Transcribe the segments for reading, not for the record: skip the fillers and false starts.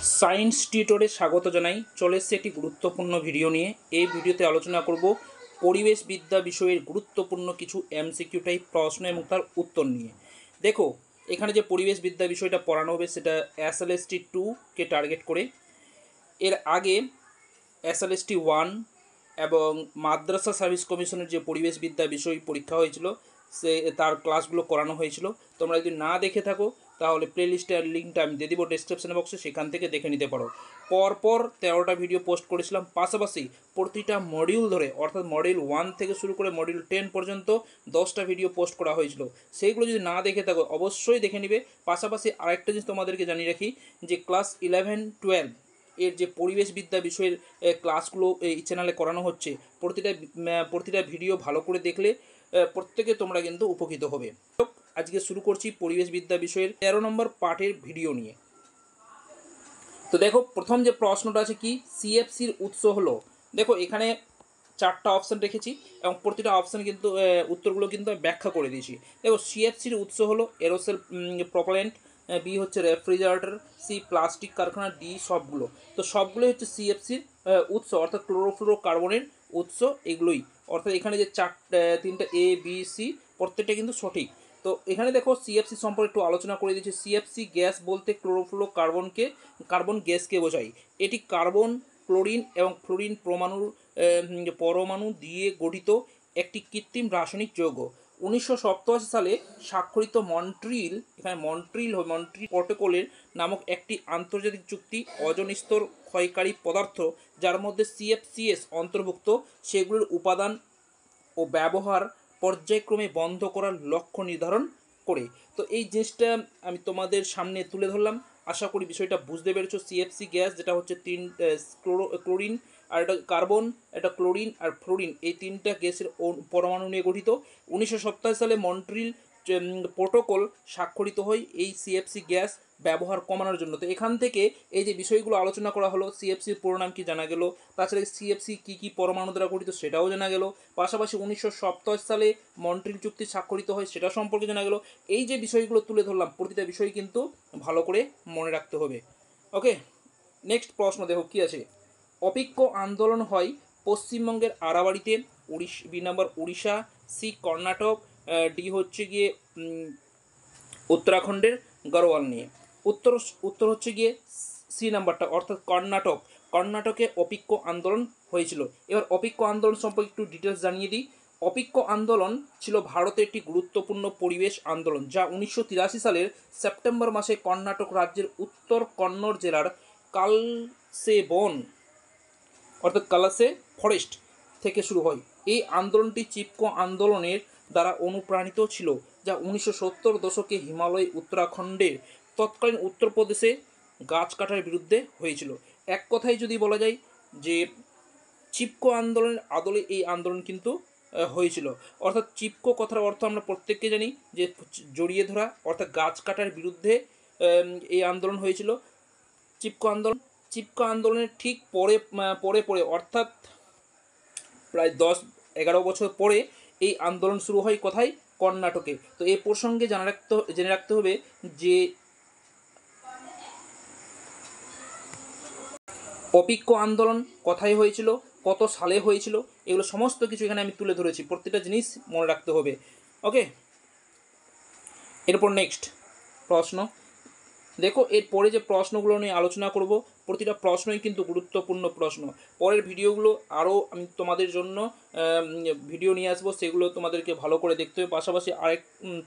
Science টিউটরে স্বাগত জানাই। চলে এসেছে একটি গুরুত্বপূর্ণ ভিডিও নিয়ে। এই ভিডিওতে আলোচনা করব পরিবেশবিদ্যা বিষয়ের গুরুত্বপূর্ণ কিছু এমসিকিউ টাইপ প্রশ্ন এবং তার উত্তর নিয়ে। দেখো, এখানে যে পরিবেশবিদ্যা বিষয়টা পড়ানো হবে সেটা SLST 2-কে টার্গেট করে। এর আগে SLST 1 এবং মাদ্রাসা সার্ভিস কমিশনের যে পরিবেশবিদ্যা বিষয় পরীক্ষা হয়েছিল তার ক্লাসগুলো করানো হয়েছিল। তোমরা যদি না দেখে থাকো তাহলে প্লেলিস্টের লিঙ্কটা আমি দিয়ে দিব ডেসক্রিপশন বক্সে, সেখান থেকে দেখে নিতে পারো। পরপর 13টা ভিডিও পোস্ট করেছিলাম, পাশাপাশি প্রতিটা মডিউল ধরে অর্থাৎ মডিউল 1 থেকে শুরু করে মডিউল 10 পর্যন্ত 10টা ভিডিও পোস্ট করা হয়েছিল। সেইগুলো যদি না দেখে থাকো অবশ্যই দেখে নিবে। পাশাপাশি আরেকটা জিনিস তোমাদেরকে জানিয়ে রাখি যে ক্লাস 11-12 এর যে পরিবেশবিদ্যা বিষয়ের ক্লাসগুলো এই চ্যানেলে করানো হচ্ছে, প্রতিটা ভিডিও ভালো করে দেখলে প্রত্যেকে তোমরা কিন্তু উপকৃত হবে। আজকে শুরু করছি পরিবেশবিদ্যা বিষয়ের 13 নম্বর পার্টের ভিডিও নিয়ে। তো দেখো, প্রথম যে প্রশ্নটা আছে কি, সিএফসির উৎস হলো। দেখো, এখানে 4টা অপশান রেখেছি এবং প্রতিটা অপশান কিন্তু উত্তরগুলো কিন্তু ব্যাখ্যা করে দিয়েছি। দেখো, সিএফসির উৎস হলো এরোসেল প্রপালেন্ট, বি হচ্ছে রেফ্রিজারেটর, সি প্লাস্টিক কারখানা, ডি সবগুলো। তো সবগুলোই হচ্ছে সিএফসির উৎস অর্থাৎ ক্লোরোফ্লোরোকার্বনের উৎস এগুলোই। অর্থাৎ এখানে যে তিনটা এ বি সি প্রত্যেকটা কিন্তু সঠিক। তো এখানে দেখো, সিএফসি সম্পর্কে একটু আলোচনা করে দিয়েছি। সিএফসি গ্যাস বলতে কার্বন গ্যাসকে বোঝায়। এটি কার্বন, ক্লোরিন এবং ফ্লোরিন পরমাণু দিয়ে গঠিত একটি কৃত্রিম রাসায়নিক যৌগ। 1987 সালে স্বাক্ষরিত মন্ট্রিল প্রটোকলের নামক একটি আন্তর্জাতিক চুক্তি ওজোন স্তর ক্ষয়কারী পদার্থ, যার মধ্যে সিএফসিএস অন্তর্ভুক্ত, সেগুলোর উপাদান ও ব্যবহার পর্যায়ক্রমে বন্ধ করার লক্ষ্য নির্ধারণ করে। তো এই জিনিসটা আমি তোমাদের সামনে তুলে ধরলাম। আশা করি বিষয়টা বুঝতে পেরেছো। সিএফসি গ্যাস যেটা হচ্ছে ক্লোরিন, আর এটা কার্বন, এটা ক্লোরিন আর ফ্লোরিন, এই তিনটা গ্যাসের পরমাণু নিয়ে গঠিত। 1987 সালে মন্ট্রিল প্রোটোকল স্বাক্ষরিত হয় এই সিএফসি গ্যাস ব্যবহার কমানোর জন্য। তো এখান থেকে এই যে বিষয়গুলো আলোচনা করা হলো, সিএফসির পুরো নাম কি জানা গেল, তাছাড়া সিএফসি কী কী পরমাণু দ্বারা গঠিত সেটাও জানা গেল। পাশাপাশি 1987 সালে মন্ট্রিল চুক্তি স্বাক্ষরিত হয় সেটা সম্পর্কে জানা গেল। এই যে বিষয়গুলো তুলে ধরলাম, প্রতিটা বিষয় কিন্তু ভালো করে মনে রাখতে হবে। ওকে, নেক্সট প্রশ্ন দেখো কি আছে। অপিক্য আন্দোলন হয় পশ্চিমবঙ্গের আরাবাড়িতে, B number Orissa, C Karnataka, D হচ্ছে গিয়ে উত্তরাখণ্ডের গড়ওয়াল নিয়ে। উত্তর হচ্ছে গিয়ে সি নাম্বারটা অর্থাৎ কর্ণাটকে অপিক্য আন্দোলন হয়েছিল। এবার অপিক্য আন্দোলন সম্পর্কে একটু ডিটেলস জানিয়ে দিই। অপিক্য আন্দোলন ছিল ভারতের একটি গুরুত্বপূর্ণ পরিবেশ আন্দোলন, যা 1983 সালের সেপ্টেম্বর মাসে কর্ণাটক রাজ্যের উত্তর কন্নড় জেলার কালাসে ফরেস্ট থেকে শুরু হয়। এই আন্দোলনটি চিপকো আন্দোলনের দ্বারা অনুপ্রাণিত ছিল, যা 1970 দশকে হিমালয়, উত্তরাখণ্ডের তৎকালীন উত্তরপ্রদেশে গাছ কাটার বিরুদ্ধে হয়েছিল। এক কথায় যদি বলা যায় যে চিপকো আন্দোলনের আদলে এই আন্দোলন কিন্তু হয়েছিল। অর্থাৎ চিপকো কথার অর্থ আমরা প্রত্যেককে জানি যে জড়িয়ে ধরা, অর্থাৎ গাছ কাটার বিরুদ্ধে এই আন্দোলন হয়েছিল। চিপকো আন্দোলনের ঠিক পরে অর্থাৎ প্রায় 10-11 বছর পরে এই আন্দোলন শুরু হয় কোথায়, কর্ণাটকে। তো এই প্রসঙ্গে জেনে রাখতে হবে যে অপিক্য আন্দোলন কোথায় হয়েছিল, কত সালে হয়েছিল, এগুলো সমস্ত কিছু এখানে আমি তুলে ধরেছি। প্রত্যেকটা জিনিস মনে রাখতে হবে। ওকে, এরপর নেক্সট প্রশ্ন দেখো। এরপরে যে প্রশ্নগুলো নিয়ে আলোচনা করব, প্রতিটা প্রশ্নই কিন্তু গুরুত্বপূর্ণ প্রশ্ন। পরের ভিডিওগুলো আরও আমি তোমাদের জন্য ভিডিও নিয়ে আসবো, সেগুলো তোমাদেরকে ভালো করে দেখতে হবে।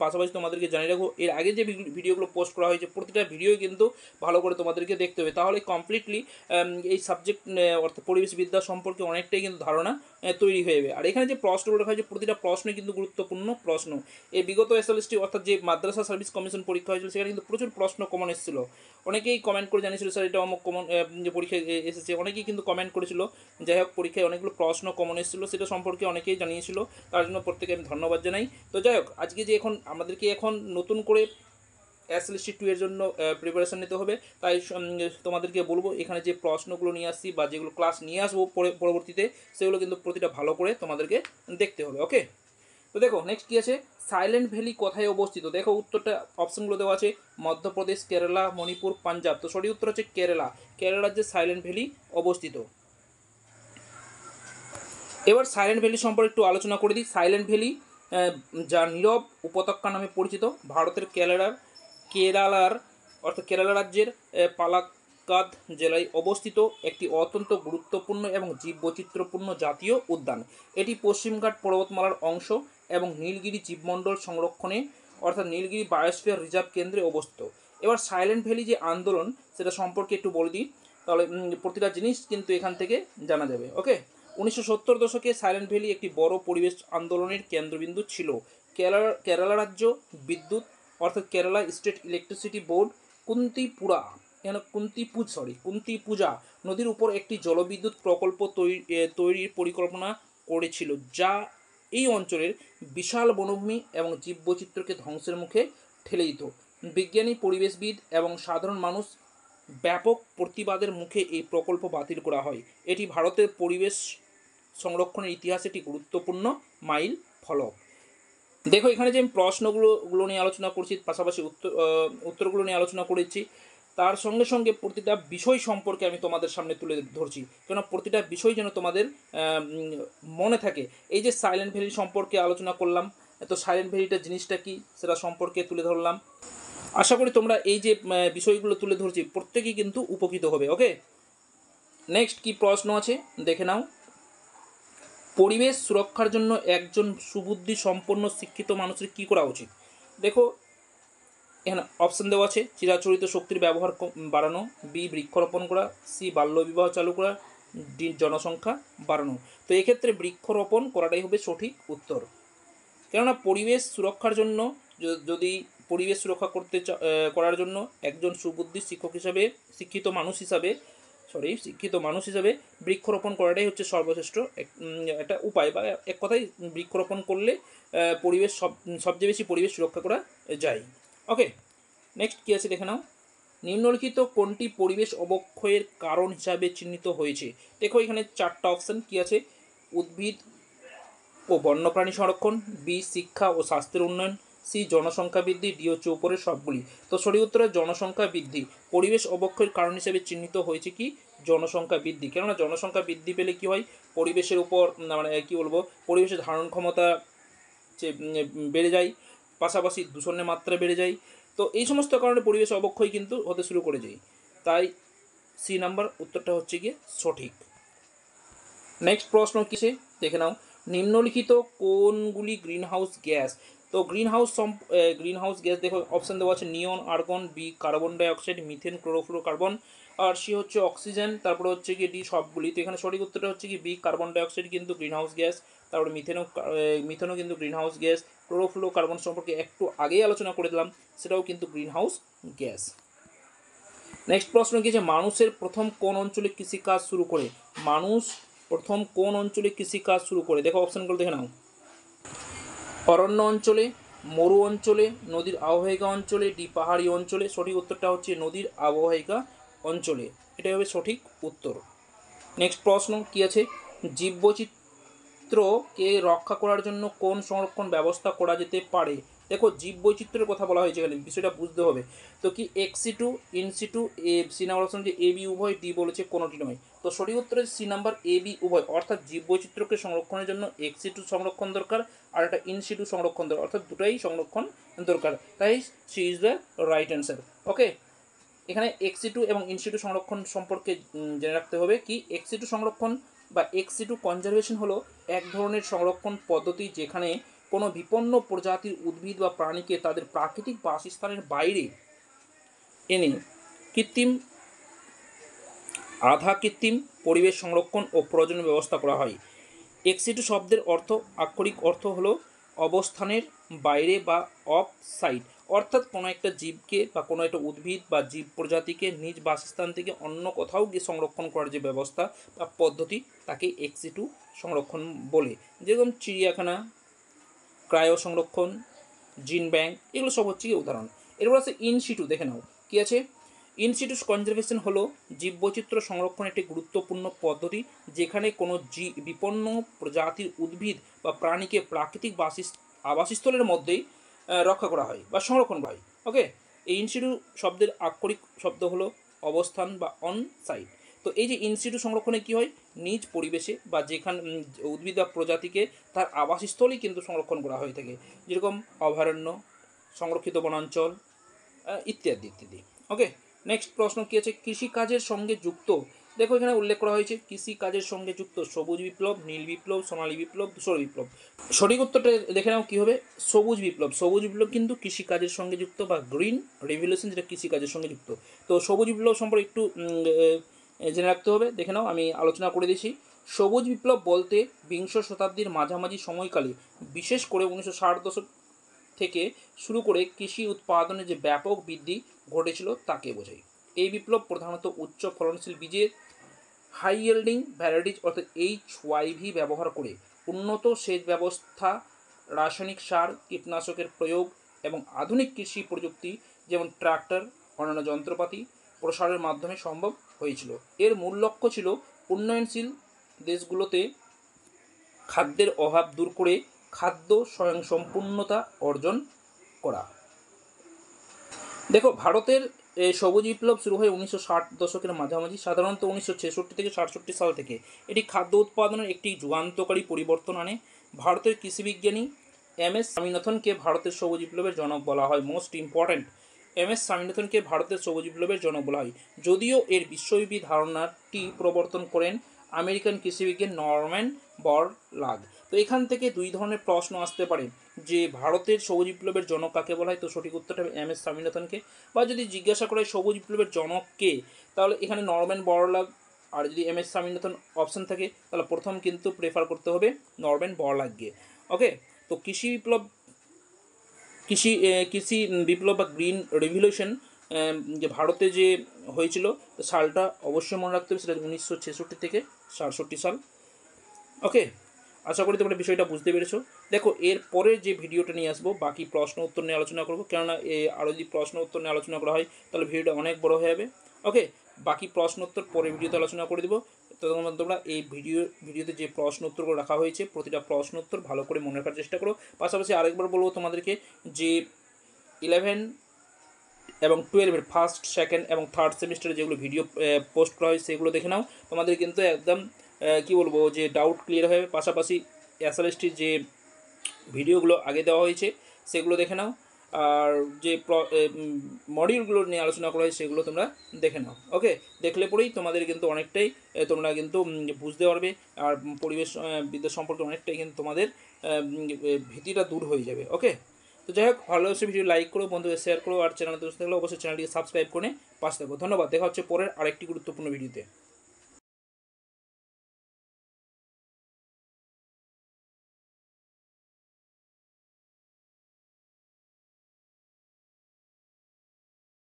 পাশাপাশি তোমাদেরকে জানিয়ে রাখবো, এর আগে যে ভিডিওগুলো পোস্ট করা হয়েছে প্রতিটা ভিডিওই কিন্তু ভালো করে তোমাদেরকে দেখতে হবে। তাহলে কমপ্লিটলি এই সাবজেক্ট অর্থাৎ পরিবেশবিদ্যা সম্পর্কে অনেকটাই কিন্তু ধারণা তৈরি হয়ে যাবে। আর এখানে যে প্রশ্নগুলো রাখা হয়েছে প্রতিটা প্রশ্নই কিন্তু গুরুত্বপূর্ণ প্রশ্ন। এই বিগত SLST অর্থাৎ যে মাদ্রাসা সার্ভিস কমিশন পরীক্ষা হয়েছিল সেখানে কিন্তু প্রচুর প্রশ্ন কমন এসেছিল। অনেকেই কমেন্ট করে জানিয়েছিল স্যার এটা অমুক কমন যে পরীক্ষায় এসেছে, অনেকেই কিন্তু কমেন্ট করেছিল। যাই হোক, পরীক্ষায় অনেকগুলো প্রশ্ন কমন এসেছিলো, সেটা সম্পর্কে অনেকেই জানিয়েছিল, তার জন্য প্রত্যেকে আমি ধন্যবাদ জানাই। তো যাই হোক, আজকে যে আমাদেরকে এখন নতুন করে SLST 2 এর জন্য প্রিপারেশান নিতে হবে, তাই তোমাদেরকে বলবো এখানে যে প্রশ্নগুলো নিয়ে আসছি বা যেগুলো ক্লাস নিয়ে আসবো পরবর্তীতে, সেগুলো কিন্তু প্রতিটা ভালো করে তোমাদেরকে দেখতে হবে। ওকে, তো দেখো নেক্সট কী আছে, সাইলেন্ট ভ্যালি কোথায় অবস্থিত? দেখো উত্তরটা অপশনগুলো দেওয়া আছে মধ্যপ্রদেশ, কেরালা, মণিপুর, পাঞ্জাব। তো সঠিক উত্তর হচ্ছে কেরালা। কেরালা রাজ্যে সাইলেন্ট ভ্যালি অবস্থিত। এবার সাইলেন্ট ভ্যালি সম্পর্কে একটু আলোচনা করে দিই। সাইলেন্ট ভ্যালি যা নীরব উপত্যকা নামে পরিচিত, ভারতের কেরালার অর্থাৎ কেরালা রাজ্যের পালাক্কাদ জেলায় অবস্থিত একটি অত্যন্ত গুরুত্বপূর্ণ এবং জীববৈচিত্র্যপূর্ণ জাতীয় উদ্যান। এটি পশ্চিমঘাট পর্বতমালার অংশ এবং নীলগিরি জীবমণ্ডল সংরক্ষণে অর্থাৎ নীলগিরি বায়োস্ফিয়ার রিজার্ভ কেন্দ্রে অবস্থিত। এবার সাইলেন্ট ভ্যালি যে আন্দোলন সেটা সম্পর্কে একটু বলে দিই, তাহলে প্রতিটা জিনিস কিন্তু এখান থেকে জানা যাবে। ওকে, 1970 দশকে সাইলেন্ট ভ্যালি একটি বড় পরিবেশ আন্দোলনের কেন্দ্রবিন্দু ছিল। কেরালা রাজ্য বিদ্যুৎ অর্থাৎ কেরালা স্টেট ইলেকট্রিসিটি বোর্ড কুন্তিপুজা নদীর উপর একটি জলবিদ্যুৎ প্রকল্প তৈরির পরিকল্পনা করেছিল, যা এই অঞ্চলের বিশাল বনভূমি এবং জীববৈচিত্র্যকে ধ্বংসের মুখে ঠেলে দিত। বিজ্ঞানী, পরিবেশবিদ এবং সাধারণ মানুষ ব্যাপক প্রতিবাদের মুখে এই প্রকল্প বাতিল করা হয়। এটি ভারতের পরিবেশ সংরক্ষণের ইতিহাসে একটি গুরুত্বপূর্ণ মাইল ফলক। দেখো এখানে যে আমি প্রশ্নগুলো নিয়ে আলোচনা করছি, পাশাপাশি উত্তরগুলো নিয়ে আলোচনা করেছি, তার সঙ্গে সঙ্গে প্রতিটা বিষয় সম্পর্কে আমি তোমাদের সামনে তুলে ধরছি, কেন প্রতিটা বিষয় যেন তোমাদের মনে থাকে। এই যে সাইলেন্ট ভ্যালি সম্পর্কে আলোচনা করলাম, তো সাইলেন্ট ভ্যালিটা জিনিসটা কি সেটা সম্পর্কে তুলে ধরলাম। আশা করি তোমরা এই যে বিষয়গুলো তুলে ধরছি প্রত্যেকেই কিন্তু উপকৃত হবে। ওকে, নেক্সট কি প্রশ্ন আছে দেখে নাও। পরিবেশ সুরক্ষার জন্য একজন সুবুদ্ধি সম্পন্ন শিক্ষিত মানুষের কী করা উচিত? দেখো এখানে অপশান দেওয়া আছে, চিরাচরিত শক্তির ব্যবহার বাড়ানো, বি বৃক্ষরোপণ করা, সি বাল্যবিবাহ চালু করা, ডি জনসংখ্যা বাড়ানো। তো এক্ষেত্রে বৃক্ষরোপণ করাটাই হবে সঠিক উত্তর। কেননা পরিবেশ সুরক্ষার জন্য যদি পরিবেশ সুরক্ষা করার জন্য একজন সুবুদ্ধি শিক্ষিত মানুষ হিসাবে বৃক্ষরোপণ করাটাই হচ্ছে সর্বশ্রেষ্ঠ একটা উপায়, বা এক কথায় বৃক্ষরোপণ করলে পরিবেশ সবচেয়ে বেশি পরিবেশ সুরক্ষা করা যায়। ওকে, নেক্সট কী আছে দেখে নাও। নিম্নলিখিত কোনটি পরিবেশ অবক্ষয়ের কারণ হিসাবে চিহ্নিত হয়েছে? দেখো এখানে চারটা অপশান কী আছে, উদ্ভিদ ও বন্যপ্রাণী সংরক্ষণ, বি শিক্ষা ও স্বাস্থ্যের উন্নয়ন, সি জনসংখ্যা বৃদ্ধি, ডি হচ্ছে উপরের সবগুলি। তো সঠিক উত্তরে জনসংখ্যা বৃদ্ধি পরিবেশ অবক্ষয়ের কারণ হিসেবে চিহ্নিত হয়েছে কি জনসংখ্যা বৃদ্ধি। কেননা জনসংখ্যা বৃদ্ধি পেলে কি হয়, পরিবেশের উপর মানে কী বলবো, পরিবেশের ধারণ ক্ষমতা বেড়ে যায়, পাশাপাশি দূষণের মাত্রা বেড়ে যায়। তো এই সমস্ত কারণে পরিবেশ অবক্ষয় কিন্তু হতে শুরু করে যায়, তাই সি নাম্বার উত্তরটা হচ্ছে গিয়ে সঠিক। নেক্সট প্রশ্ন কিসে দেখে নাও। নিম্নলিখিত কোনগুলি গ্রিনহাউস গ্যাস? তো গ্রিনহাউস গ্যাস দেখো অপশান দেওয়া আছে neon, argon, B carbon dioxide, methane, chlorofluorocarbon, আর সি হচ্ছে অক্সিজেন, তারপরে হচ্ছে কি ডি সবগুলি। তো এখানে সঠিক উত্তরটা হচ্ছে কি বি কার্বন ডাইঅক্সাইড কিন্তু গ্রিনহাউস গ্যাস, তারপরে মিথেনও কিন্তু গ্রিনহাউস গ্যাস, ক্লোরোফ্লোরোকার্বন সম্পর্কে একটু আগেই আলোচনা করে দিলাম, সেটাও কিন্তু গ্রিনহাউস গ্যাস। নেক্সট প্রশ্ন কি যে মানুষের প্রথম কোন অঞ্চলে কৃষিকাজ শুরু করে? দেখো অপশানগুলো দেখে নাও। অরণ্য অঞ্চলে, মরু অঞ্চলে, নদীর অববাহিকা অঞ্চলে, ডি পাহাড়ি অঞ্চলে। সঠিক উত্তরটা হচ্ছে নদীর অববাহিকা অঞ্চলে, এটাই হবে সঠিক উত্তর। নেক্সট প্রশ্ন কি আছে, জীববৈচিত্র্যকে রক্ষা করার জন্য কোন সংরক্ষণ ব্যবস্থা করা যেতে পারে? দেখো জীববৈচিত্র্যের কথা বলা হয়েছে এখানে, বিষয়টা বুঝতে হবে। তো কি ex situ, in situ, C number option যে এ বি উভয়, ডি বলেছে কোনোটি নয়। তো সঠিক উত্তরে সি নাম্বার এ বি উভয়, অর্থাৎ জীববৈচিত্র্যকে সংরক্ষণের জন্য এক্সিটু সংরক্ষণ দরকার আর একটা ইনসিটু সংরক্ষণ দরকার, অর্থাৎ দুটাই সংরক্ষণ দরকার, তাই C is the right answer. Okay, এখানে এক্সিটু এবং ইনসিটু সংরক্ষণ সম্পর্কে জেনে রাখতে হবে। কি এক্সিটু সংরক্ষণ বা এক্সিটু কনজারভেশন হলো এক ধরনের সংরক্ষণ পদ্ধতি যেখানে কোনো বিপন্ন প্রজাতির উদ্ভিদ বা প্রাণীকে তাদের প্রাকৃতিক বাসস্থানের বাইরে এনে আধা কৃত্রিম পরিবেশ সংরক্ষণ ও প্রয়োজনীয় ব্যবস্থা করা হয়। এক্সিটু শব্দের আক্ষরিক অর্থ হলো অবস্থানের বাইরে বা অফ সাইট, অর্থাৎ কোনো একটা জীবকে বা কোনো একটা উদ্ভিদ বা জীব প্রজাতিকে নিজ বাসস্থান থেকে অন্য কোথাও গিয়ে সংরক্ষণ করার যে ব্যবস্থা বা পদ্ধতি তাকে এক্সিটু সংরক্ষণ বলে। যেরকম চিড়িয়াখানা, ক্রায়ো সংরক্ষণ, জিন ব্যাংক, এগুলো সব হচ্ছে কি উদাহরণ। এরপর আছে ইনসিটু, দেখে নাও কি আছে। ইনসিটু কনজারভেশন হলো জীববৈচিত্র্য সংরক্ষণ একটি গুরুত্বপূর্ণ পদ্ধতি যেখানে কোনো বিপন্ন প্রজাতির উদ্ভিদ বা প্রাণীকে প্রাকৃতিক আবাসস্থলের মধ্যেই রক্ষা করা হয় বা সংরক্ষণ করা হয়। ওকে, এই ইনসিটু শব্দের আক্ষরিক শব্দ হলো অবস্থান বা অন সাইট। তো এই যে ইনসিটু সংরক্ষণে কী হয়, নিজ পরিবেশে বা যেখানে উদ্ভিদ বা প্রজাতিকে তার আবাসস্থলেই কিন্তু সংরক্ষণ করা হয়ে থাকে, যেরকম অভয়ারণ্য, সংরক্ষিত বনাঞ্চল ইত্যাদি ইত্যাদি। ওকে, নেক্সট প্রশ্ন কী আছে, কৃষিকাজের সঙ্গে যুক্ত। দেখো এখানে উল্লেখ করা হয়েছে কৃষিকাজের সঙ্গে যুক্ত সবুজ বিপ্লব, নীল বিপ্লব, সোনালী বিপ্লব, ধূসর বিপ্লব। সঠিক উত্তরটা দেখে নাও কী হবে, সবুজ বিপ্লব। সবুজ বিপ্লব কিন্তু কৃষিকাজের সঙ্গে যুক্ত, বা গ্রিন রেভলিউশন যেটা কৃষিকাজের সঙ্গে যুক্ত। তো সবুজ বিপ্লব সম্পর্কে একটু জেনে রাখতে হবে, দেখে নাও আমি আলোচনা করে দিয়েছি। সবুজ বিপ্লব বলতে বিংশ শতাব্দীর মাঝামাঝি সময়কালে, বিশেষ করে 1960 দশক থেকে শুরু করে কৃষি উৎপাদনে যে ব্যাপক বৃদ্ধি ঘটেছিল তাকে বোঝায়। এই বিপ্লব প্রধানত উচ্চ ফলনশীল বীজের হাই ইয়েল্ডিং ভ্যারাইটিজ অর্থাৎ HYV ব্যবহার করে উন্নত সেচ ব্যবস্থা, রাসায়নিক সার, কীটনাশকের প্রয়োগ এবং আধুনিক কৃষি প্রযুক্তি যেমন ট্রাক্টর, অন্যান্য যন্ত্রপাতি প্রসারের মাধ্যমে সম্ভব হয়েছিল। এর মূল লক্ষ্য ছিল উন্নয়নশীল দেশগুলোতে খাদ্যের অভাব দূর করে খাদ্য স্বয়ংসম্পূর্ণতা অর্জন করা। দেখো ভারতের সবুজ বিপ্লব শুরু হয় 1960 দশকের মাঝামাঝি, সাধারণত 1966 থেকে 67 সাল থেকে। এটি খাদ্য উৎপাদনের একটি যুগান্তকারী পরিবর্তন আনে। ভারতের কৃষিবিজ্ঞানী MS স্বামীনাথনকে ভারতের সবুজ বিপ্লবের জনক বলা হয়। মোস্ট ইম্পর্ট্যান্ট, MS স্বামীনাথনকে ভারতের সবুজ বিপ্লবের জনক বলা হয়, যদিও এর বিশ্বব্যাপী ধারণাটি প্রবর্তন করেন আমেরিকান কৃষিবিজ্ঞানী নরম্যান বরলাগ। তো এখান থেকে দুই ধরনের প্রশ্ন আসতে পারে যে ভারতের সবুজ বিপ্লবের জনক কাকে বলা হয়, তো সঠিক উত্তরটা হবে MS স্বামীনাথনকে। বা যদি জিজ্ঞাসা করে সবুজ বিপ্লবের জনক কে, তাহলে এখানে নরম্যান বরলাগ, আর যদি MS স্বামীনাথন অপশান থাকে তাহলে প্রথম কিন্তু প্রেফার করতে হবে নরম্যান বরলাগকে। ওকে, তো কৃষি বিপ্লব বা গ্রিন রেভলিউশন যে ভারতে যে হয়েছিল সালটা অবশ্যই মনে রাখতে হবে, সেটা 1966 থেকে 67 সাল। ওকে, আশা করি তোমরা বিষয়টা বুঝতে পেরেছো। দেখো এর পরে যে ভিডিওটা নিয়ে আসবো বাকি প্রশ্ন উত্তর নিয়ে আলোচনা করবো, কেননা আরও যদি প্রশ্ন উত্তর নিয়ে আলোচনা করা হয় তাহলে ভিডিওটা অনেক বড় হয়ে যাবে। ওকে, বাকি প্রশ্ন উত্তর পরের ভিডিওতে আলোচনা করে দেবো। তো তোমরা এই ভিডিওতে যে প্রশ্ন উত্তরগুলো রাখা হয়েছে প্রতিটা প্রশ্ন উত্তর ভালো করে মনে রাখার চেষ্টা করো। পাশাপাশি আরেকবার বলবো তোমাদেরকে যে 11 এবং 12-এর ফার্স্ট, সেকেন্ড এবং থার্ড সেমিস্টারে যেগুলো ভিডিও পোস্ট করা হয় সেগুলো দেখে নাও, তোমাদের কিন্তু একদম কী বলবো যে ডাউট ক্লিয়ার হবে। পাশাপাশি SLSTর যে ভিডিওগুলো আগে দেওয়া হয়েছে সেগুলো দেখে নাও, আর যে মডিউলগুলো নিয়ে আলোচনা করা হয় সেগুলো তোমরা দেখে নাও। ওকে, দেখলে পরেই তোমাদের কিন্তু অনেকটাই তোমরা কিন্তু বুঝতে পারবে, আর পরিবেশ বিদ্যা সম্পর্কে অনেকটাই কিন্তু তোমাদের ভীতিটা দূর হয়ে যাবে। ওকে, তো যাই হোক, ভালো লাগছে ভিডিও লাইক করো, বন্ধুদের শেয়ার করো, আর চ্যানেল থাকলে অবশ্যই চ্যানেলটিকে সাবস্ক্রাইব করে পাশে থাকো। ধন্যবাদ, দেখা হচ্ছে পরের আরেকটি গুরুত্বপূর্ণ ভিডিওতে।